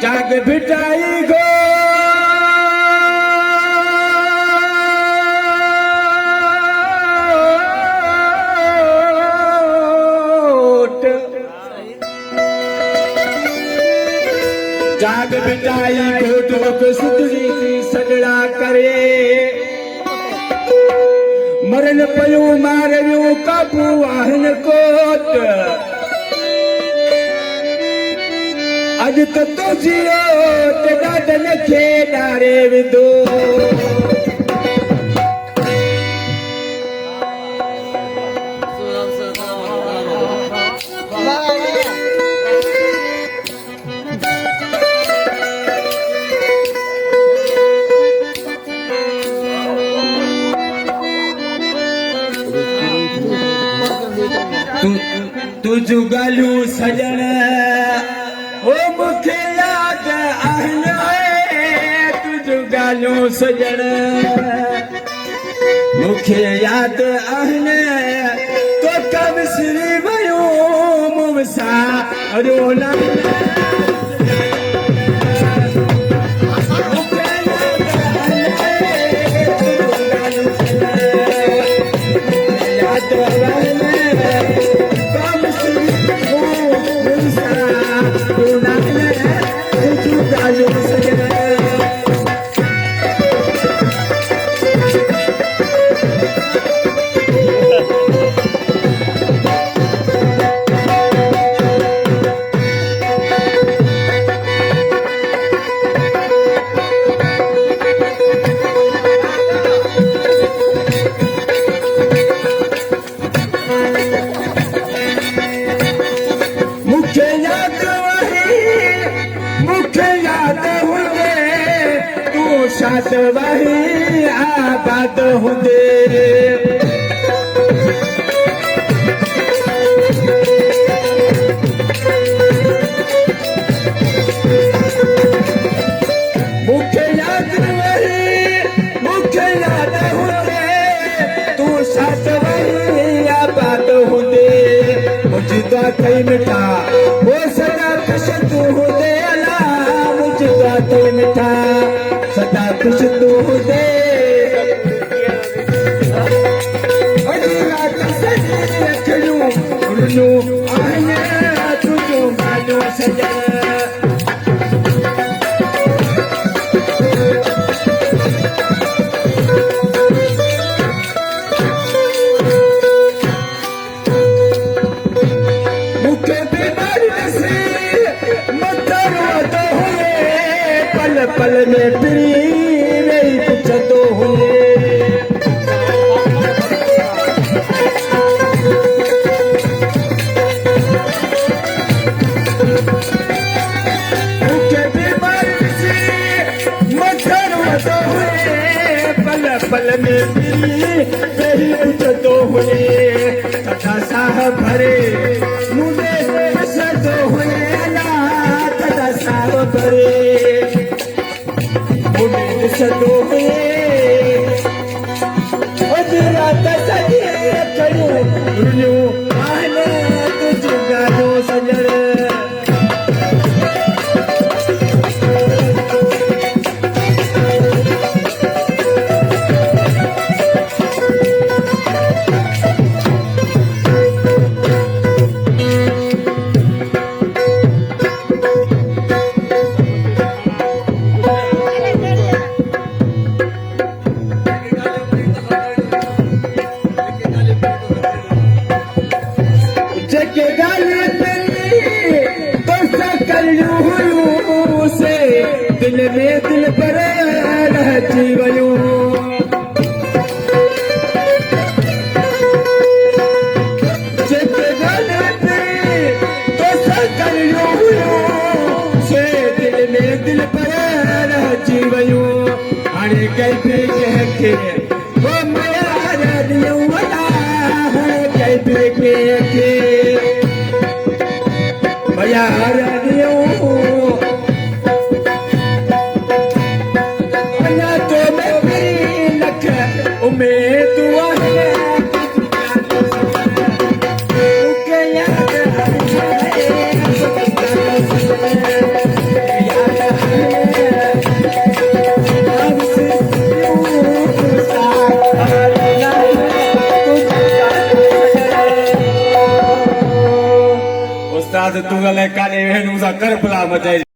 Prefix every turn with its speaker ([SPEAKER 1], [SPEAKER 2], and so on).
[SPEAKER 1] जाग भिटाई गो जाग बिटाई घोट वक सुतरी थी सगड़ा करे मरण पयो मारवियो काबू वाहन कोट अज तो जियो ते ॾाढन खे ॾारे विधो तुझ गालू सजन ओ मुखे याद आहन तुझ गालू सजन मुखे याद आहन तो कब श्री भयो मुमसा रोना शाद वही आबाद हुंदे मुखे याद हुंदे तू शाद वही आबाद हुंदे मुझदा कई मिठा वो सदा खुश तू हुंदे अला मुझदा कई मिठा सदा खुश तू दे रात सजी रखूं रुनू आने तुझो मानो सजन मुखे बीमारी से मथरो तो हुए पल पल में प्री तो हुए मुझे बीमारी से मच्छर तो हुए पल पल में मेरी कुछ तो हुए तथा साहब भरे मुझे तो हुए ना तथा साहब भरे मुझे तो हुए रात सजी करूं रुनू आने तुझ गानो सजन दिल में दिल पर रहती वयूं जेके गाने पे तो सकरियो हुयो से दिल में दिल पर रहती वयूं हाणे कैफे कह के वो मेरा रदियो वला है कैफे के भया रदियो उम्मीद है કાલે એનું કર ભલા મચાઈ